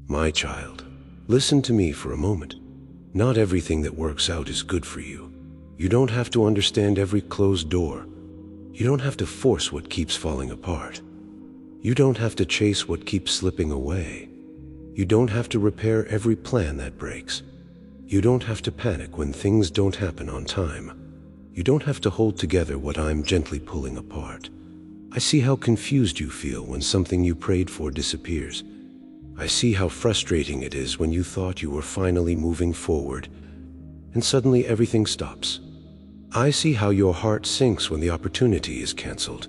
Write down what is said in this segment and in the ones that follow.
My child, listen to me for a moment. Not everything that works out is good for you. You don't have to understand every closed door. You don't have to force what keeps falling apart. You don't have to chase what keeps slipping away. You don't have to repair every plan that breaks. You don't have to panic when things don't happen on time. You don't have to hold together what I'm gently pulling apart. I see how confused you feel when something you prayed for disappears. I see how frustrating it is when you thought you were finally moving forward, and suddenly everything stops. I see how your heart sinks when the opportunity is canceled.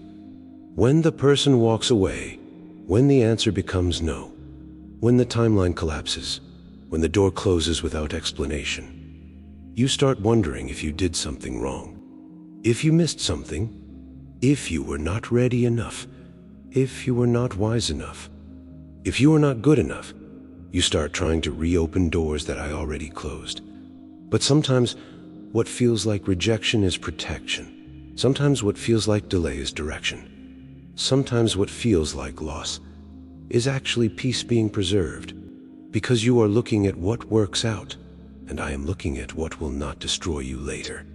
When the person walks away, when the answer becomes no, when the timeline collapses, when the door closes without explanation, you start wondering if you did something wrong, if you missed something, if you were not ready enough, if you were not wise enough, if you were not good enough. You start trying to reopen doors that I already closed. But sometimes what feels like rejection is protection. Sometimes what feels like delay is direction. Sometimes what feels like loss is actually peace being preserved, because you are looking at what works out, and I am looking at what will not destroy you later.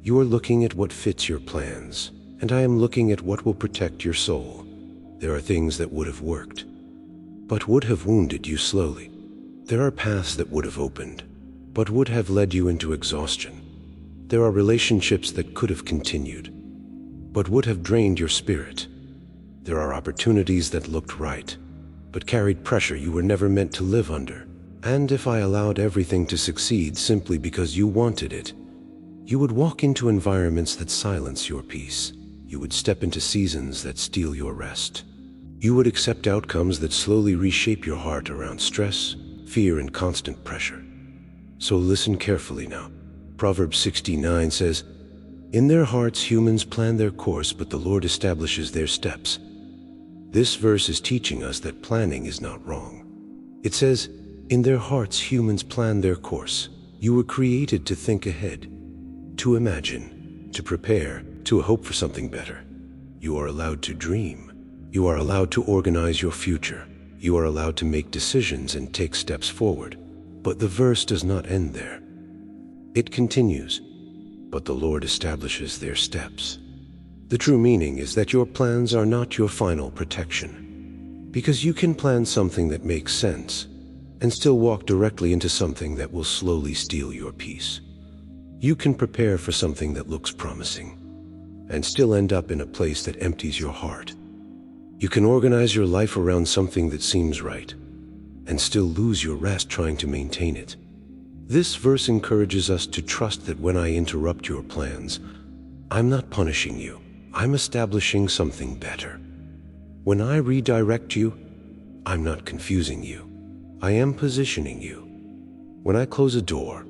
You are looking at what fits your plans, and I am looking at what will protect your soul. There are things that would have worked, but would have wounded you slowly. There are paths that would have opened, but would have led you into exhaustion. There are relationships that could have continued, but would have drained your spirit. There are opportunities that looked right, but carried pressure you were never meant to live under. And if I allowed everything to succeed simply because you wanted it, you would walk into environments that silence your peace. You would step into seasons that steal your rest. You would accept outcomes that slowly reshape your heart around stress, fear, and constant pressure. So listen carefully now. Proverbs 69 says, "In their hearts humans plan their course, but the Lord establishes their steps." This verse is teaching us that planning is not wrong. It says, "In their hearts humans plan their course." You were created to think ahead, to imagine, to prepare, to hope for something better. You are allowed to dream. You are allowed to organize your future. You are allowed to make decisions and take steps forward. But the verse does not end there. It continues, "But the Lord establishes their steps." The true meaning is that your plans are not your final protection, because you can plan something that makes sense and still walk directly into something that will slowly steal your peace. You can prepare for something that looks promising and still end up in a place that empties your heart. You can organize your life around something that seems right and still lose your rest trying to maintain it. This verse encourages us to trust that when I interrupt your plans, I'm not punishing you. I'm establishing something better. When I redirect you, I'm not confusing you. I am positioning you. When I close a door,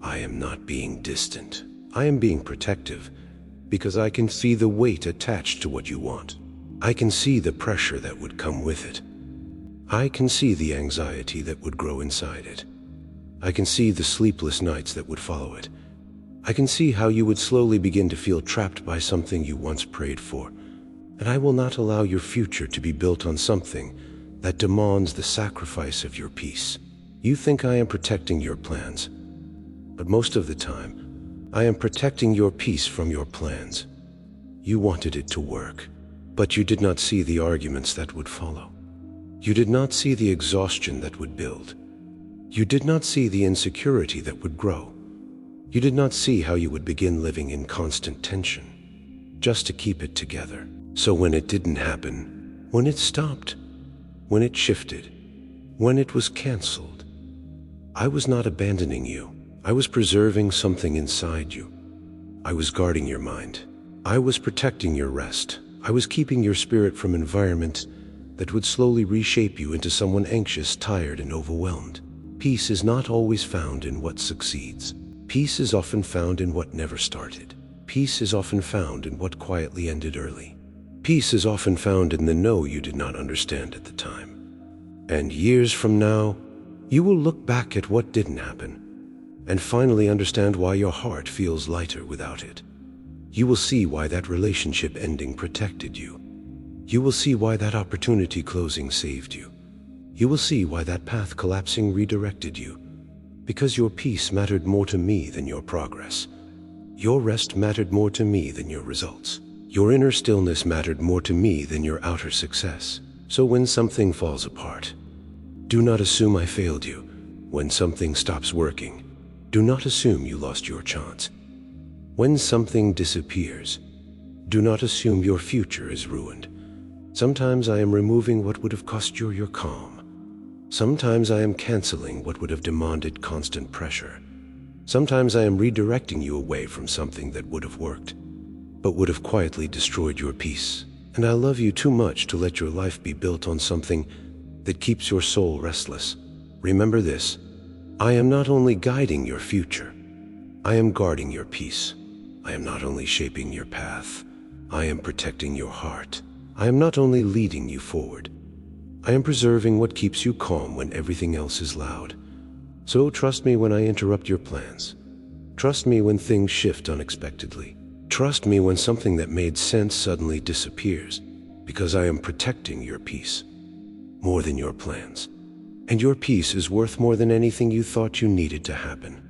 I am not being distant. I am being protective, because I can see the weight attached to what you want. I can see the pressure that would come with it. I can see the anxiety that would grow inside it. I can see the sleepless nights that would follow it. I can see how you would slowly begin to feel trapped by something you once prayed for. And I will not allow your future to be built on something that demands the sacrifice of your peace. You think I am protecting your plans, but most of the time, I am protecting your peace from your plans. You wanted it to work, but you did not see the arguments that would follow. You did not see the exhaustion that would build. You did not see the insecurity that would grow. You did not see how you would begin living in constant tension, just to keep it together. So when it didn't happen, when it stopped, when it shifted, when it was canceled, I was not abandoning you. I was preserving something inside you. I was guarding your mind. I was protecting your rest. I was keeping your spirit from environments that would slowly reshape you into someone anxious, tired, and overwhelmed. Peace is not always found in what succeeds. Peace is often found in what never started. Peace is often found in what quietly ended early. Peace is often found in the no you did not understand at the time. And years from now, you will look back at what didn't happen and finally understand why your heart feels lighter without it. You will see why that relationship ending protected you. You will see why that opportunity closing saved you. You will see why that path collapsing redirected you. Because your peace mattered more to me than your progress. Your rest mattered more to me than your results. Your inner stillness mattered more to me than your outer success. So when something falls apart, do not assume I failed you. When something stops working, do not assume you lost your chance. When something disappears, do not assume your future is ruined. Sometimes I am removing what would have cost you your calm. Sometimes I am canceling what would have demanded constant pressure. Sometimes I am redirecting you away from something that would have worked, but would have quietly destroyed your peace. And I love you too much to let your life be built on something that keeps your soul restless. Remember this: I am not only guiding your future, I am guarding your peace. I am not only shaping your path, I am protecting your heart. I am not only leading you forward, I am preserving what keeps you calm when everything else is loud. So trust me when I interrupt your plans. Trust me when things shift unexpectedly. Trust me when something that made sense suddenly disappears, because I am protecting your peace more than your plans. And your peace is worth more than anything you thought you needed to happen.